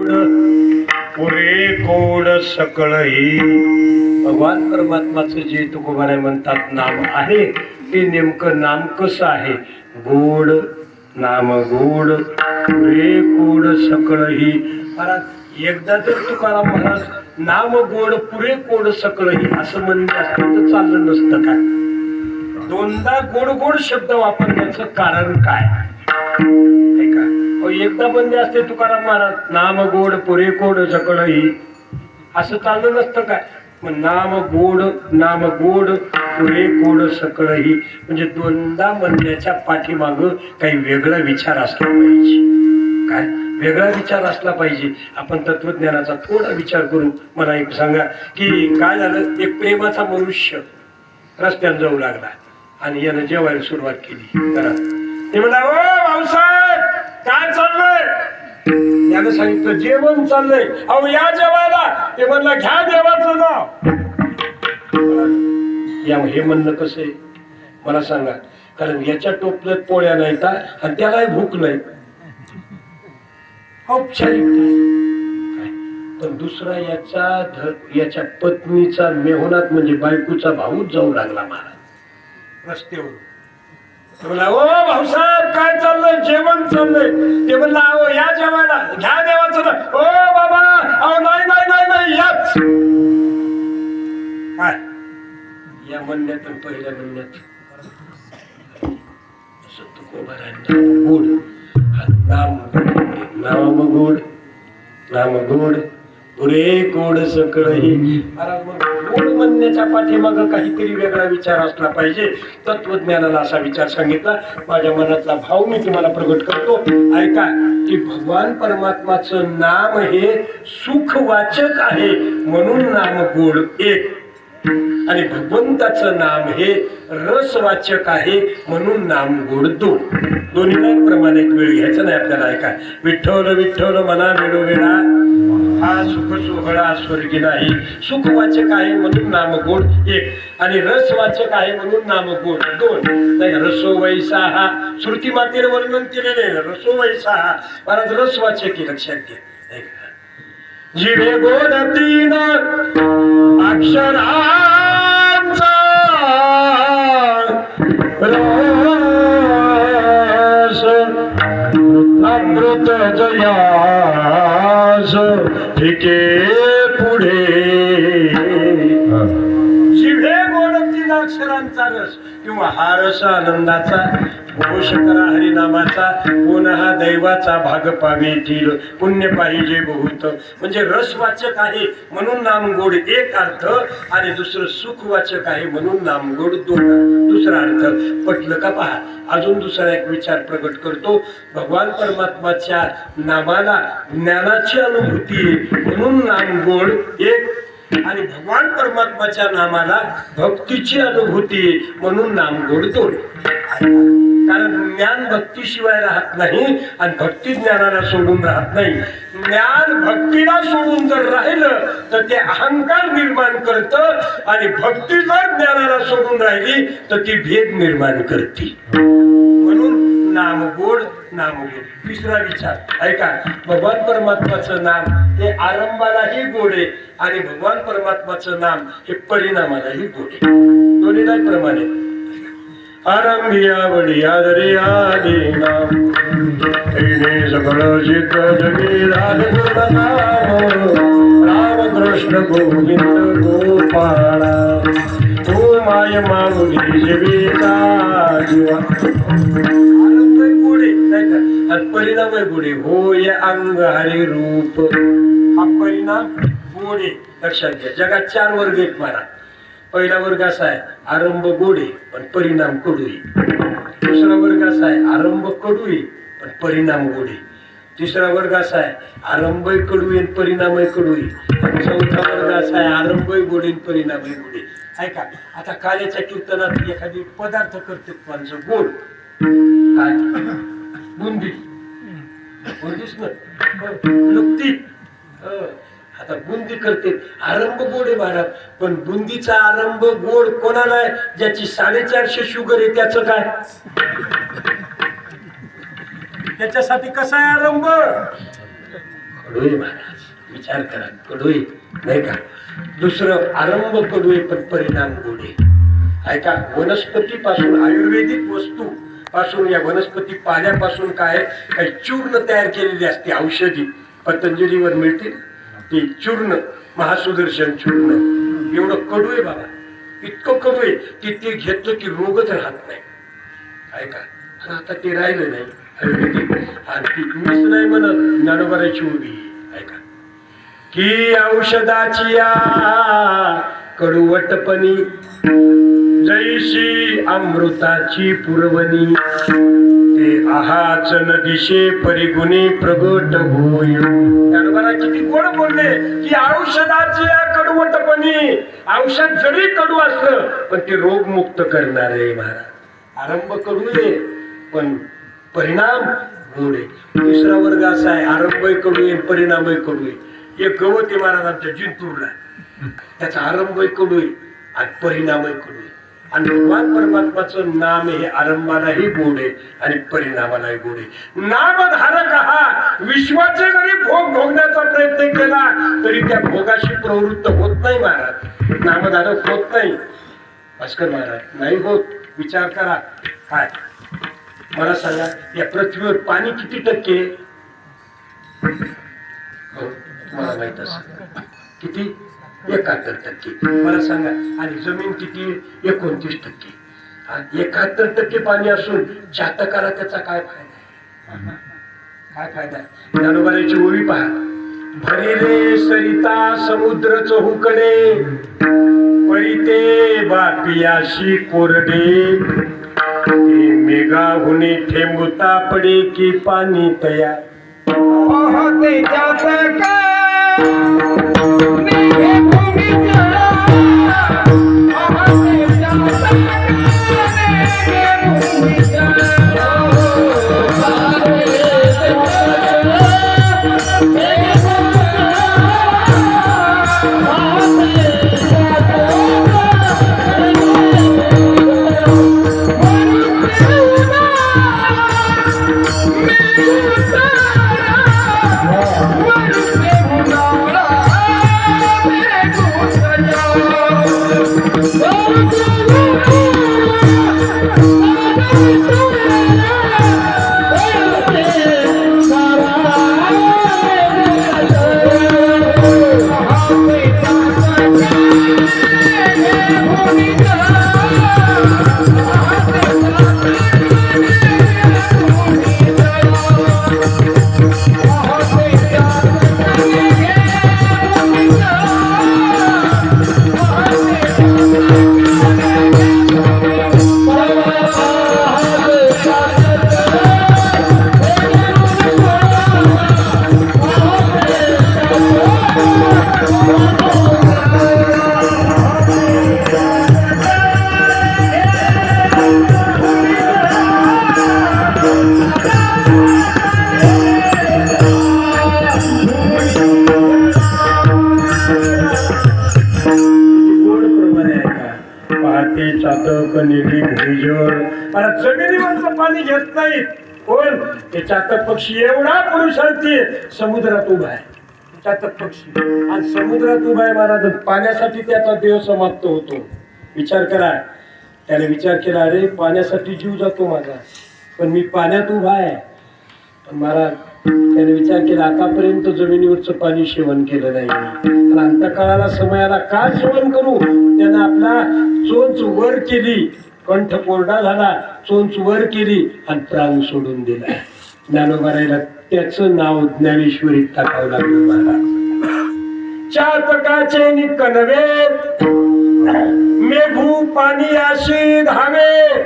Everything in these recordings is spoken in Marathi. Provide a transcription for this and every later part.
पुरे कोड सकळही भगवान परमात्माचं जे तुकोबाराय म्हणतात नाम आहे ते नेमकं नाम कसं आहे? गोड नाम गोड पुरे कोड सकळही. महाराज एकदा जर तुकाराम महाराज नाम गोड पुरे कोड सकळही असं म्हणलं असतं तर चाललं नसतं काय? दोनदा गोड गोड शब्द वापरण्याचं कारण काय? ऐका, एकदा बंदी असते तुकाराम महाराज नाम गोड पुरे कोड सकळही असं चाललं नसतं काय? मग नाम गोड पुरे कोड सकळही म्हणजे दोनदा म्हणण्याच्या पाठीमाग काही वेगळा विचार असला पाहिजे. काय वेगळा विचार असला पाहिजे? आपण तत्वज्ञानाचा थोडा विचार करू. मला एक सांगा की काय झालं? एक प्रेमाचा मनुष्य रस्त्यात जाऊ लागला आणि यानं जेवायला सुरुवात केली. ते म्हणला, ओ भाऊसाहेब काय चाललंय? यानं सांगितलं जेवण चाललंय. अहो या जेवायला. ते म्हणलं घ्या देवाचं नाव. या हे म्हणणं कसं आहे मला सांगा? कारण याच्या टोपल्यात पोळ्या नाहीत आणि त्यालाही भूक नाही. औपचारिक पण दुसरा याच्या पत्नीचा मेहनात म्हणजे बायकोचा भाऊच जाऊ लागला महाराज रस्त्यावर. म्हणला, ओ भाऊसाहेब काय चाललंय? जेवण चाललंय. ते म्हणला, अहो या जेवायला घ्या देवाचं ना. ओ बाबा अहो नाही नाही नाही नाही याच. काय या म्हणण्यात आणि पहिल्या म्हणण्यात गोड नाम गोड पुरे कोड सकळही. गोड म्हणण्याच्या पाठीमाग काहीतरी वेगळा विचार असला पाहिजे. तत्वज्ञानाला असा विचार सांगितला. माझ्या मनातला भाव मी तुम्हाला प्रगट करतो. ऐका की भगवान परमात्माचं नाम हे सुखवाचक आहे म्हणून नाम गोड एक, आणि भगवंताचं नाम हे रसवाचक आहे म्हणून नाम गोड दोन. दोन्हीला प्रमाण एक वेळ घ्यायचं नाही आपल्याला. ऐका, विठ्ठल विठ्ठल मना वेळोवेळा हा सुख सोहळा स्वर्गी नाही. सुखवाचक आहे म्हणून नाम गोड एक आणि रसवाचक आहे म्हणून नाम गोड दोन. नाही रसो वैसा हा श्रुती मातेने वर्णन केलेले रसो वैसा हा महाराज रसवाचक आहे. लक्षात घ्या. जिवे गोड तीन अक्षरांचा रस अमृत जयास फिके पुढे. जिभे गोड तीन अक्षरांचा रस किंवा हा रस आनंदाचा घोष करा हरिनामाचा. कोण हा दैवाचा भाग पावेतील पुण्य पाहिजे बहुत. म्हणजे रसवाचक आहे म्हणून नाम गोड एक अर्थ आणि दुसरं सुखवाचक आहे म्हणून नाम गोड दोन दुसरा अर्थ. पटलं का? पहा अजून दुसरा एक विचार प्रगट करतो. भगवान परमात्माच्या नामाला ज्ञानाची अनुभूती म्हणून नाम गोड एक आणि भगवान परमात्माच्या नामाला भक्तीची अनुभूती म्हणून नाम गोड दोन. कारण ज्ञान भक्तीशिवाय राहत नाही आणि भक्ती ज्ञानाला सोडून राहत नाही. ज्ञान भक्तीला सोडून जर राहिलं तर ते अहंकार निर्माण करतं आणि भक्ती जर ज्ञानाला सोडून राहिली तर ती भेद निर्माण करते. म्हणून नाम गोड नाम गोड. तिसरा विचार ऐका, भगवान परमात्माचं नाम हे आरंभालाही गोड आहे आणि भगवान परमात्माचं नाम हे परिणामालाही गोड आहे. दोन्हीला प्रमाणे आरंभिया बढिया दरिया देना सगळं सिद्ध जगी राम कृष्ण गोविंद गोपाळा तू माय माऊली सेविका जीवा. आरंभ गोडे नाही का आणि परिणाम गोडे. होय अंग हरी रूप हा परिणाम गोडे. लक्षात घ्या. जगात 4 वर्ग आहेत महाराज. पहिला वर्ग असा आहे आरंभ गोडे पण परिणाम कडू आहे. दुसरा वर्ग असा आहे आरंभ कडू आहे पण परिणाम गोडे. तिसरा वर्ग असा आहे आरंभ कडू आहे परिणाम कडू आहे. चौथा वर्ग असा आहे आरंभ गोडे परिणाम गोडे. ऐका आता काल्याच्या कीर्तनात एखादी पदार्थ करते माणसं गोड काय बुंदी बुंदीच ना नुकती. आता बुंदी करते आरंभ गोड आहे महाराज पण बुंदीचा आरंभ गोड कोणाला आहे? ज्याची 450 शुगर आहे त्याचं काय? त्याच्यासाठी कसा आहे आरंभ? कडू आहे महाराज, विचार करा, कडू आहे नाही का. दुसरं आरंभ कडू आहे पण परिणाम गोड आहे. ऐका, वनस्पतीपासून आयुर्वेदिक वस्तू पासून या वनस्पती पाल्यापासून काय काही चूर्ण तयार केलेली असते, औषधी पतंजलीवर मिळते ती चूर्ण, महासुदर्शन चूर्ण. एवढं कडू आहे बाबा, इतकं कडू आहे की ते घेतलं की रोगच राहत नाही. ऐका, आता ते राहिलं नाही आयुर्वेदिक. आणि ती मीच नाही म्हणत, ज्ञानोबाराची उभी. ऐका की औषधाची या कडुवटपणी जैशी अमृताची पुरवणी, ते आहाच नदीशे परिगुणी प्रगट होय. ज्ञानोबा किती गोड बोलले की औषधाची या कडुवटपणी, औषध जरी कडू असलं पण ते रोगमुक्त करणार आहे महाराज. आरंभ कडू आहे पण परिणाम गोड आहे. तिसरा वर्ग असा आहे, आरंभही कडू आहे परिणामही कडू आहे. एक गवत आहे महाराज आमच्या जिंतूरला, त्याचा आरंभही कडू आहे आणि परिणामही कडू आहे. आणि भगवान परमात्माचं नाम हे आरंभालाही गोड आहे आणि परिणामालाही गोड आहे. नामधारक हा विश्वाचे जरी भोग भोगण्याचा प्रयत्न केला तरी त्या भोगाशी प्रवृत्त होत नाही महाराज, नामधारक होत नाही. भास्कर महाराज नाही होत. विचार करा, काय मला सांगा, या पृथ्वीवर पाणी किती टक्के? हो, तुम्हाला माहित असेल किती? 71%. मला सांगा, आणि जमीन किती? 29%. 71% पाणी असून चातकाला त्याचा काय फायदा? काय फायदा? ज्ञानोबाची ओवी पहा, भरिले सरिता समुद्र चहूकडे, परिते बापियाशी कोरडे, मेघाहुनी ठेंबुता पडे की पाणी तया. जमिनीवरचं पाणी घेत नाही कोण? ते चातक पक्षी. एवढा पुरुषार्थी समुद्रात उभा आहे चातक पक्षी, आणि समुद्रात उभा आहे महाराज. पाण्यासाठी त्याचा देह समाप्त होतो. विचार करा, त्याने विचार केला, अरे पाण्यासाठी जीव जातो माझा, पण मी पाण्यात उभा आहे. पण महाराज त्याने विचार केला, आतापर्यंत जमिनीवरचं पाणी सेवन केलं नाही, आणि अंतकाळाला समयाला का सेवन करू? त्यानं आपला चोच वर केली, कंठ कोरडा झाला, चोच वर केली आणि प्राण सोडून दिला. ज्ञानोबारायला त्याचं नाव ज्ञानेश्वरीत टाकावं लागलं महाराज. चातकाचे निकनवे मेघू पाणी आशी धावे,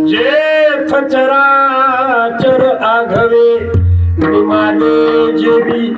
जे चराचर आघवे निमाले जेवी.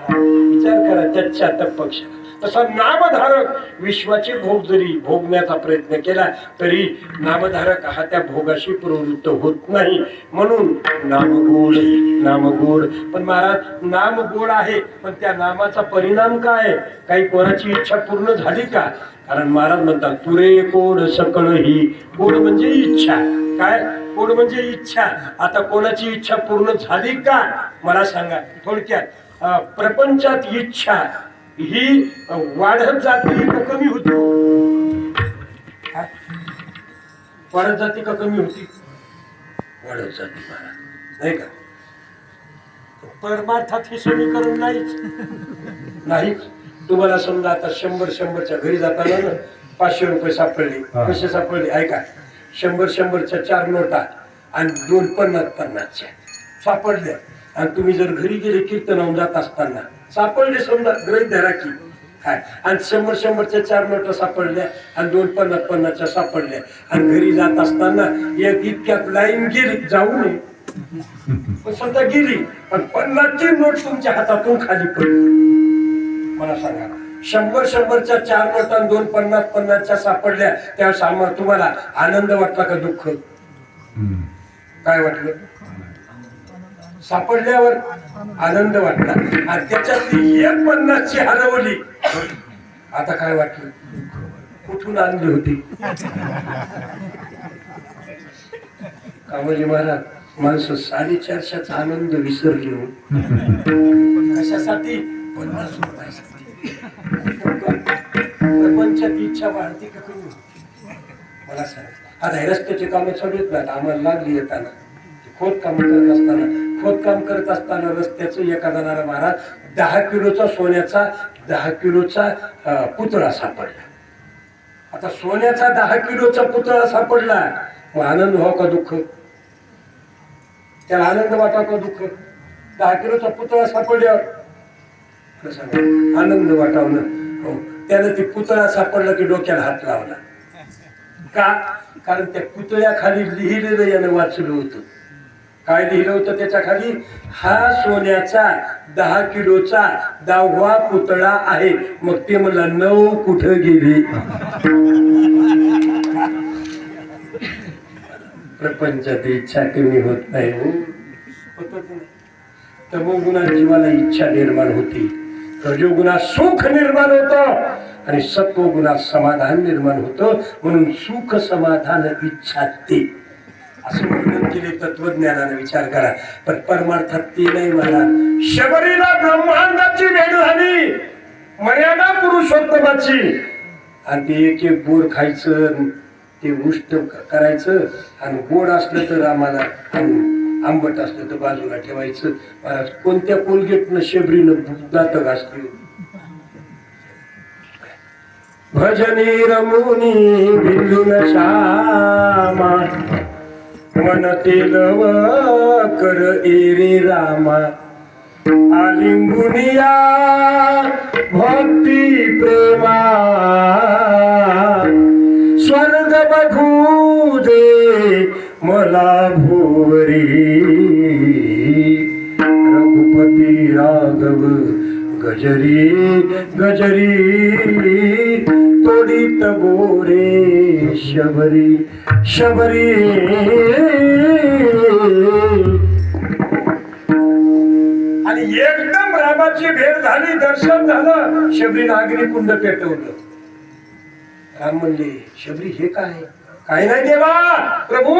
विचार करा, त्या चातक पक्ष तसा नामधारक विश्वाचे भोग जरी भोगण्याचा प्रयत्न केला तरी नामधारक हा त्या भोगाशी प्रवृत्त होत नाही. म्हणून नामगोड नामगोड. पण महाराज नाम गोड आहे, पण त्या नामाचा परिणाम काय? काही कोणाची इच्छा पूर्ण झाली का? कारण महाराज म्हणतात, तुरे कोड सकळ ही. कोड म्हणजे इच्छा. काय? कोड म्हणजे इच्छा. आता कोणाची इच्छा पूर्ण झाली का मला सांगा थोडक्यात. प्रपंचात इच्छा ही वाढत जाते का कमी होती? वाढत जाते का कमी होती? वाढत जाते महाराज, नाही का? परमार्थात हे समीकरण नाहीच. तुम्हाला समजा आता 100-100च्या घरी जाताना ना 500 रुपये सापडले. कसे सापडले ऐका. 100-100च्या 4 नोटा आणि 2 50-50च्या सापडल्या. आणि तुम्ही जर घरी गेले कीर्तनावून जात असताना सापडले, समजा गृहीत धरा की काय, आणि 100-100च्या 4 नोटा सापडल्या आणि 2 50-50च्या सापडल्या, आणि घरी जात असताना एक इतक्यात लाईन गेली, जाऊ नये पण समजा गेली, पण 50ची नोट तुमच्या हातातून खाली पडली. मला सांगा, 100-100च्या 4 नोटा आणि 2 50-50च्या सापडल्या, त्यावेळेस तुम्हाला आनंद वाटला का दुःख? काय वाटलं? सापडल्यावर आनंद वाटला, आणि त्याच्यातली 1 50ची हरवली, आता काय वाटलं? कुठून आणली होती? कामोजी महाराज, माणसं 450चा आनंद विसरली हो. कशासाठी? 50 रुपयासाठी. प्रपंचात इच्छा वाढते का कमी होते? मला सांग. आता हे रस्त्याचे कामं चालू आहेत ना, आम्हाला लागली येताना खोदकाम करत असताना रस्त्याचं एका जणाला महाराज 10 किलोचा सोन्याचा 10 किलोचा पुतळा सापडला. आता सोन्याचा 10 किलोचा पुतळा सापडला, मग आनंद व्हाव का दुःख? त्याला आनंद वाटाव का दुःख? 10 किलोचा पुतळा सापडल्यावर कसं आनंद वाटाव ना. हो, त्यानं ते पुतळा सापडला की डोक्याला हात लावला. का? कारण त्या पुतळ्याखाली लिहिलेलं यानं वाचलं होतं. काय लिहिलं होतं त्याच्या खाली? हा सोन्याचा 10 किलोचा 10वा पुतळा आहे. मग ते मला 9 कुठं गेली? प्रपंचात इच्छा कमी होत नाही हो. तमोगुणात जीवाला इच्छा निर्माण होती, रजोगुणात सुख निर्माण होतं, आणि सत्वगुणात समाधान निर्माण होतं. म्हणून सुख समाधान इच्छा ते असं वर्णन केले तत्वज्ञानाने. विचार करा. पण परमार्थात ते नाही महाराज. शबरीला ब्रह्मांडाची भेट झाली, मर्यादा पुरुषोत्तमाची, आणि ते एक बोर खायचं, ते उष्ट करायचं, आणि गोड असलं तर आम्हाला, आंबट असलं तर बाजूला ठेवायचं. महाराज, कोणत्या कोलगेटनं शबरीनं दात घासली? भजनी रमुनी बिंदून श्यामा, मन तेलव कर एरे रामा, आलिंगुनिया भक्ती प्रेमा, स्वर्ग बघू दे मला भुवरी, रघुपती राघव गजरी गजरी, तोडीत गोरे शबरी शबरी. आणि एकदम रामाची भेट झाली, दर्शन झालं, शबरीनं अग्निकुंड पेटवलं. राम म्हणले, शबरी हे काय? काही नाही देवा, प्रभू,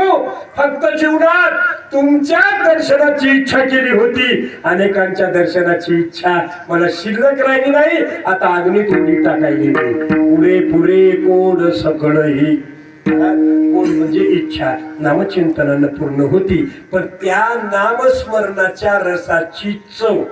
फक्त जीवनात तुमच्या दर्शनाची इच्छा केली होती, अनेकांच्या दर्शनाची इच्छा मला शिल्लक राहिली नाही, आता अग्नीत उडी टाकायली नाही. पुढे पुढे कोड सकळही, कोड म्हणजे इच्छा नामचिंतनानं पूर्ण होती. पण त्या नामस्मरणाच्या रसाची चव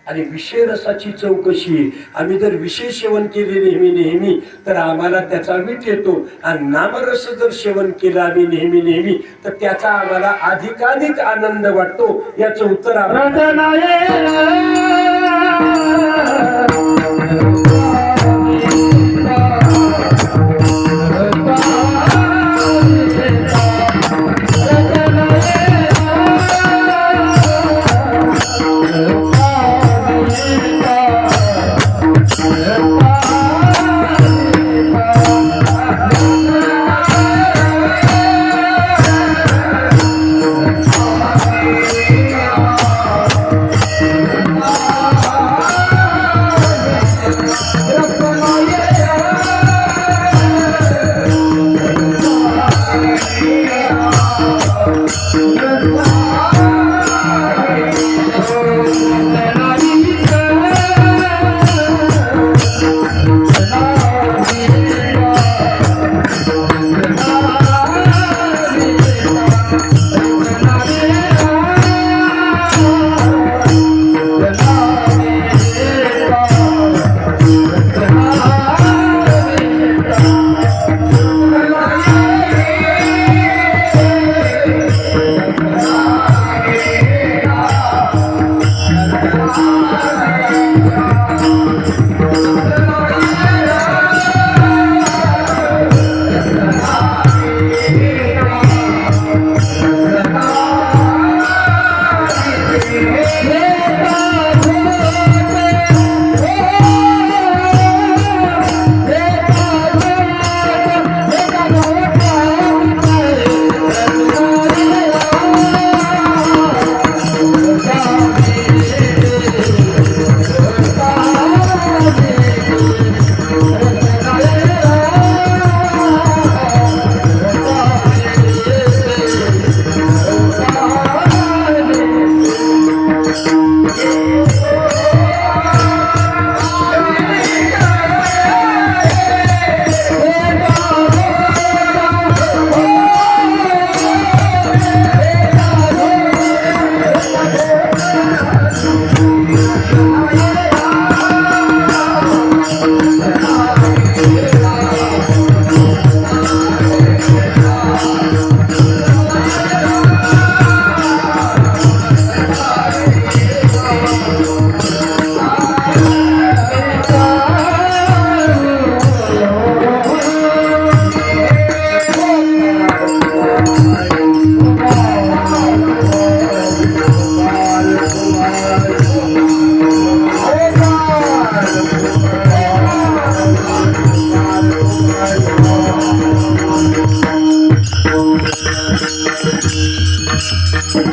आणि विषय रसाची चव कशी आहे? आम्ही जर विषय सेवन केले नेहमी तर आम्हाला त्याचा वीट येतो, आणि नामरस जर सेवन केलं आम्ही नेहमी तर त्याचा आम्हाला अधिकाधिक आनंद वाटतो. याचं उत्तर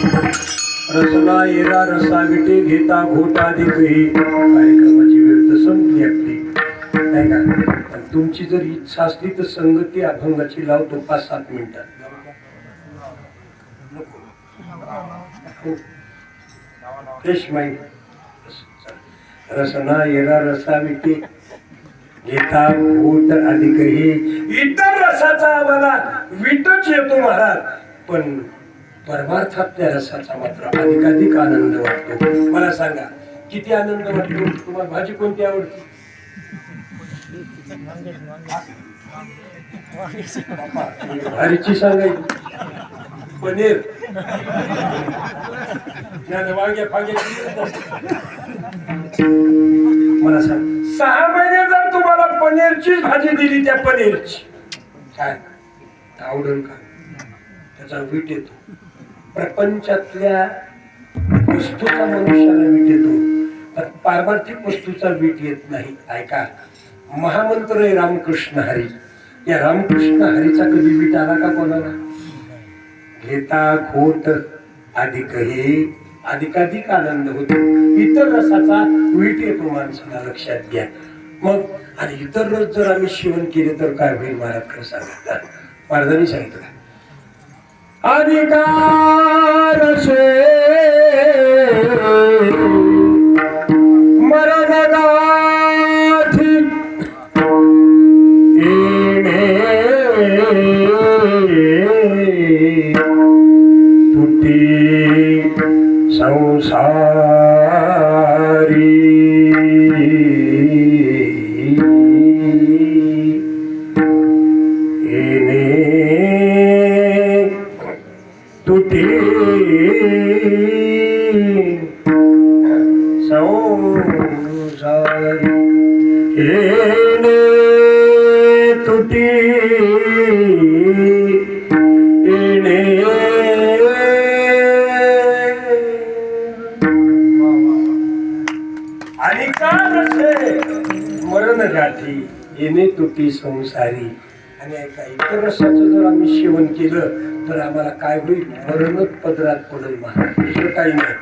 रसना येरा रसा विटे घेता घोटा देखही. कार्यक्रमाची वेळ तर संपली आपली नाही का. आणि तुमची जर इच्छा असली तर संगती अभंगाची लावतो 5-7 मिनिटात. रसना येरा रसा विटे घेता घोट अधिकही. इतर रसाचा आम्हाला विटच येतो महाराज, पण परमार्थातल्या रसाचा मात्र अधिकाधिक आनंद वाटतो. मला सांगा किती आनंद वाटतो. तुम्हाला भाजी कोणती आवडते? भारीची सांगायची पनीर. वांग्या मला सांग 6 महिने जर तुम्हाला पनीरची भाजी दिली त्या पनीरची काय आवडेल का? त्याचा वीट येतो. प्रपंचातल्या वस्तूचा मनुष्याला वीट येतो, पण पारमार्थिक वस्तूचा वीट येत नाही. ऐका, महामंत्र आहे रामकृष्ण हरी. या रामकृष्ण हरीचा कधी वीट आला का कोणाला? घेता खोट अधिकही अधिकाधिक आनंद होतो. इतर रसाचा वीट येतो माणसाला, लक्षात घ्या. मग आणि इतर रस जर आम्ही सेवन केले तर काय होईल महाराज? खरं सांगितलं महाराजांनी सांगितलं अधिकार मरण गाथी तुटी संसारी तुटी संसारी एने तुटी एने मरण गाठी येणे तुटी संसारी. आणि ऐका, इतर रसाचं जर आम्ही सेवन केलं तर आम्हाला काय होईल? मरणच पदरात पडेल महाराज, दुसरं काही नाही.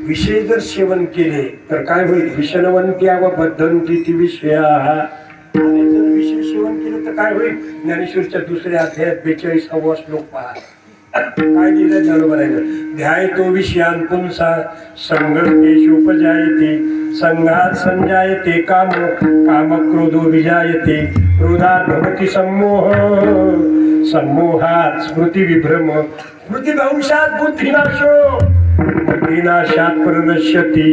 विषय जर सेवन केले तर काय होईल? विषणवंत्या व बद्धंती ती विषया. आणि जर विषय सेवन केलं तर काय होईल? ज्ञानेश्वरच्या 2ऱ्या अध्यायात 42वा श्लोक पहा. काय लिहिलं बरोबर आहे? ध्यायतो विषयान पुंसा संगतेषु उपजायते संघात संजायते काम काम क्रोधो विजायते क्रोधात भवति सम्मोह सम्मोहात स्मृती विभ्रम स्मृतिभ्रंशात बुद्धिनाशो बुद्धिनाशात प्रणश्यति.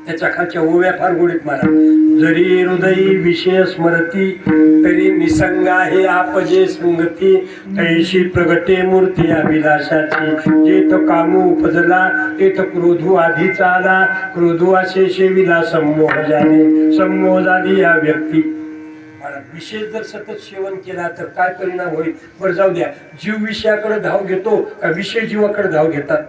त्याच्या खालच्या ओव्या फार गोडीत मारा. जरी हृदयी विषय स्मरती तरी निसंग आहे आपजे संगती तैशी प्रगटे मूर्ती अभिलाषाची. जेथ कामू उपजला तेथ क्रोधू आधीचा आला क्रोधू अशेषे विला सम्मोह झाले सम्मोह झाली या व्यक्ती. विषय जर सतत सेवन केला तर काय परिणाम होईल? बरं जाऊ द्या, जीव विषयाकडे धाव घेतो का विषय जीवाकडे धाव घेतात?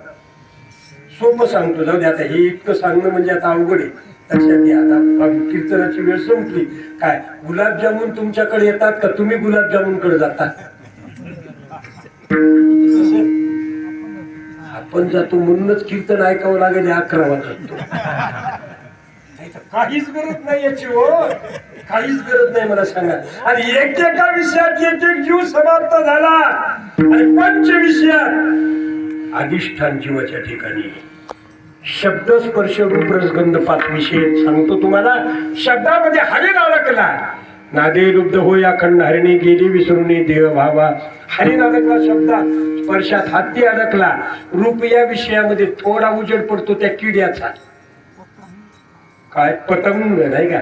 सोपं सांगतो, जाऊ दे. आता हे इतकं सांगणं म्हणजे आता अवघड आहे. लक्षात घ्या, आता कीर्तनाची वेळ संपली. काय गुलाबजामुन तुमच्याकडे येतात का तुम्ही गुलाबजामुन कडे जाता? आपण जातो म्हणूनच कीर्तन ऐकावं लागेल 11 वाजता. काहीच गरज नाही याची हो, काहीच गरज नाही. मला सांगा. आणि एकेका विषयात एक जीव समाप्त झाला आणि 5 विषयात अधिष्ठान जीवाच्या ठिकाणी शब्द स्पर्श रूप रसगंध 5 विषय सांगतो तुम्हाला. शब्दामध्ये हरी अडकला नादे लुब्ध होय अखंड हरिणी गेली विसरून देह भावा. हरी अडकला शब्दात, स्पर्शात हाती अडकला. रूप या विषयामध्ये थोडा उजेड पडतो त्या किड्याचा. काय पतंग नाही का?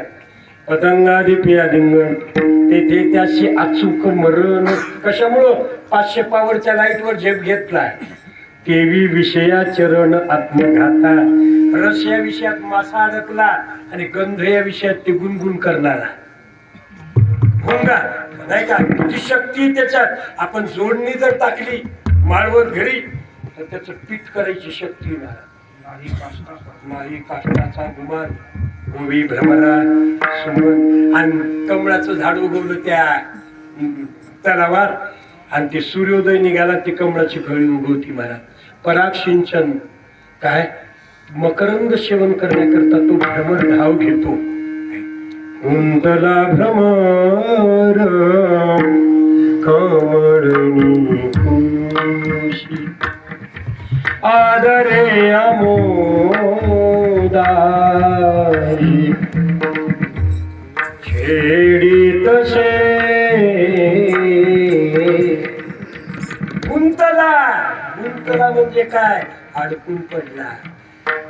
पतंगादी पियालिंगण तेथे त्याशी अचूक मरण. कशामुळं? 500 पॉवरच्या लाईटवर झेप घेतलाय. तेवी विषया चरण आत्मघाता. रस या विषयात मासा अडकला आणि गंध या विषयात ते गुणगुण करणारा भोंगा नाही का? ती शक्ती त्याच्यात. आपण जोडणी जर टाकली माळवर घरी तर त्याचं पीठ करायची शक्ती नाही. काष्टाचा गुमान गोवी भ्रमरा सुमन आणि कमळाचं झाड उगवलं त्या तलावात आणि ते सूर्योदय निघाला ती कमळाची फळी उगवती महाराज. पराग सिंचन काय मकरंद सेवन करण्याकरता तो भ्रमर धाव घेतो. कुंतला भ्रमर कमळनी खुशी आदरे अमोदारी खेडी तसे गुंतला. गुंतला म्हणजे काय? अडकून पडला.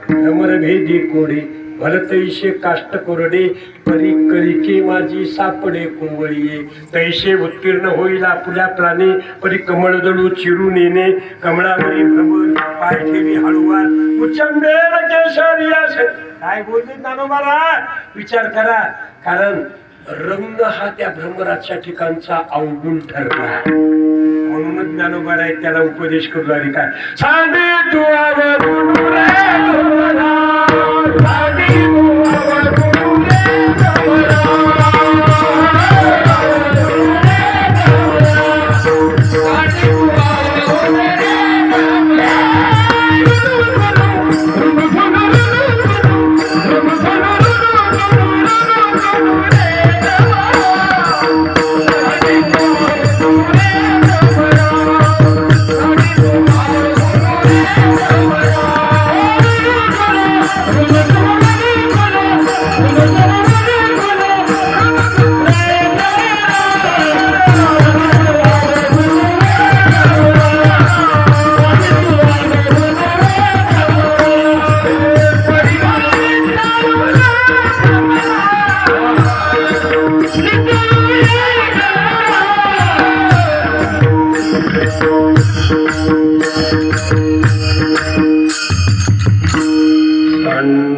भ्रमर भेदी कोडे भलतैसे काष्ट कोरडे परी कलिके माझी सापडे कुंवळीये. तैसे उत्तीर्ण होईल आपल्या प्राणी परी कमळ दळू चिरून येणे. कमळावरी भ्रमर पाय ठेवी हळूवार उचंबेर केशरियास. काय बोलले ज्ञानोबाला? विचार करा. कारण रंग हा त्या भ्रमराच्या ठिकाणचा अवगुण ठरला. म्हणूनच ज्ञानोबा आहे त्याला उपदेश करू लागले. काय सांगे तू आवरून रे भ्रमरा, सांगे तू आवरून रे भ्रमरा.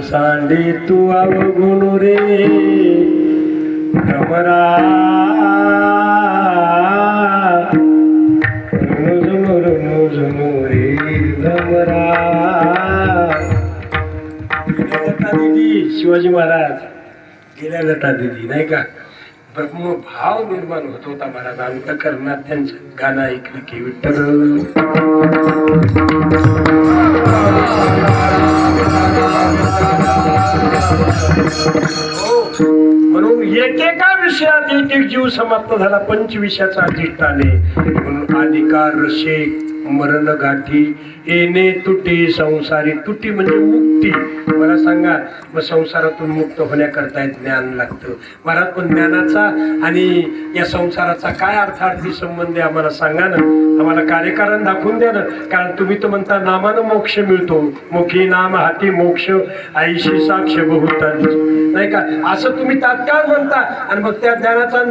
सांडे तू अवगुण रे भ्रमरा, रे भ्रमरा. शिवाजी महाराज गेल्या लता दिली नाही का? ब्रह्म भाव निर्माण होत होता महाराज अंतःकरणात. त्यांचं गाणं ऐकलं की विठ्ठल म्हणून एकेका विषयात एक एक जीव समाप्त झाला. पंचविषयाचा अधिष्ठाने म्हणून अधिकार रशे मरण गाठी येणे तुटी संसारी. तुटी म्हणजे मुक्ती. मला सांगा मग संसारातून मुक्त होण्याकरता ज्ञान लागतं महाराज. पण ज्ञानाचा आणि या संसाराचा काय अर्थार्थी संबंध आहे आम्हाला सांगा ना. आम्हाला कार्यकारण दाखवून द्या ना. कारण तुम्ही तर म्हणता नामानं मोक्ष मिळतो. मुखी नाम हाती मोक्ष आईशी साक्ष बहुतांची नाही का? असं तुम्ही तात्काळ म्हणता आणि मग त्या ज्ञानाचा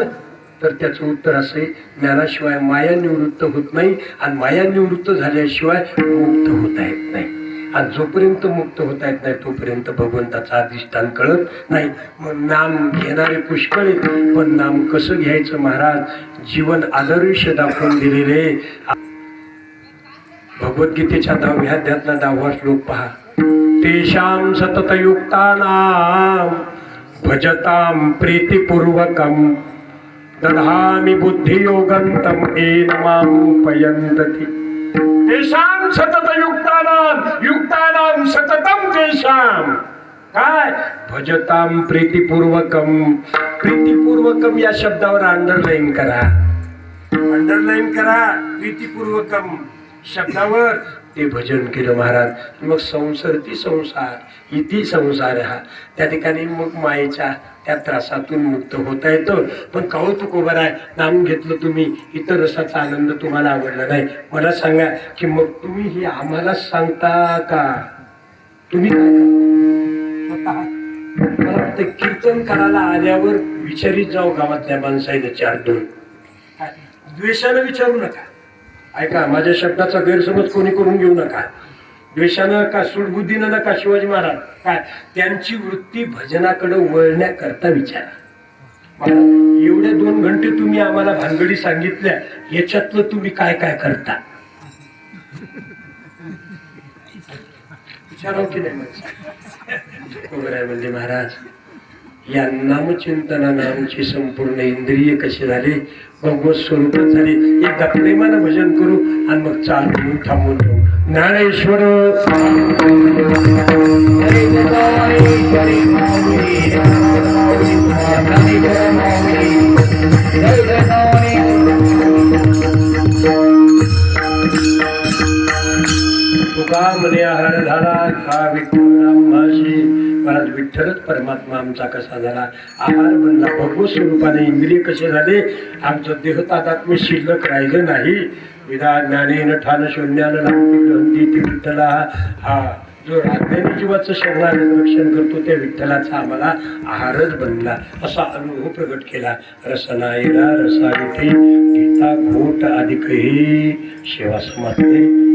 तर त्याचं उत्तर असे ज्ञानाशिवाय माया निवृत्त होत नाही आणि माया निवृत्त झाल्याशिवाय मुक्त होता येत नाही. आणि जोपर्यंत मुक्त होता येत नाही तोपर्यंत भगवंताचं अधिष्ठान कळत नाही. मग नाम घेणारे पुष्कळ आहेत पण नाम कसं घ्यायचं महाराज जीवन आदर्श दाखवून दिलेले. भगवद्गीतेच्या 10व्या अध्यायातला 10वा श्लोक पहा. तेषां सततयुक्तानां भजतां प्रीतिपूर्वकं दधामि बुद्धियोगन्तं येन मां पयन्ति. तेषां सततयुक्तानां युक्तानां सततं तेषां काय भजतां प्रीतिपूर्वकं. प्रीतिपूर्वकं या शब्दावर अंडरलाईन करा. अंडरलाईन करा. प्रीतिपूर्वकं शब्दावर ते भजन केलं महाराज. मग संसरती संसार इति संसार हा त्या ठिकाणी मग मायेच्या त्या त्रासातून मुक्त होता येतं. पण कौतुक उभं आहे. नाम घेतलं तुम्ही इतर रसाचा आनंद तुम्हाला आवडला नाही. मला सांगा की मग तुम्ही हे आम्हाला सांगता का? तुम्ही काय करता स्वतः? मला वाटतं कीर्तन करायला आल्यावर विचारित जाऊ गावातल्या माणसाईला 4-2. द्वेषानं विचारू नका. ऐका माझ्या शब्दाचा गैरसमज कोणी करून घेऊ नका. द्वेषानं का सूडबुद्धीनं नका. शिवाजी महाराज काय त्यांची वृत्ती भजनाकडे वळण्याकरता विचारा. मला एवढ्या 2 घंटे तुम्ही आम्हाला भानगडी सांगितल्या याच्यातलं तुम्ही काय काय करता विचारा की नाही? म्हणजे महाराज या नामचिंतनानं आमची संपूर्ण इंद्रिय कशी झाली भगवत स्वरूपात झाली. एकदा प्रेमानं भजन करू आणि मग चाल म्हणून थांबून जाऊ. ज्ञानेश्वर तुका म्हणे आहार झाला खा विठ्ठल माशी. महाराज विठ्ठलच परमात्मा आमचा कसा झाला, आहार बनला. भगवत स्वरूपाने इंद्रिय कसे झाले, आमचं देह तादात्म्य शिल्लक राहिलं नाही. विधा ज्ञानेन ठाण शून्यानं लागती ते विठ्ठला. हा जो अज्ञानी जीवाचं शरणागत रक्षण करतो त्या विठ्ठलाचा आम्हाला आहारच बनला, असा अनुभव प्रगट केला. रसनाईला रसाविथे गीता घोट अधिकही सेवा समाप्ते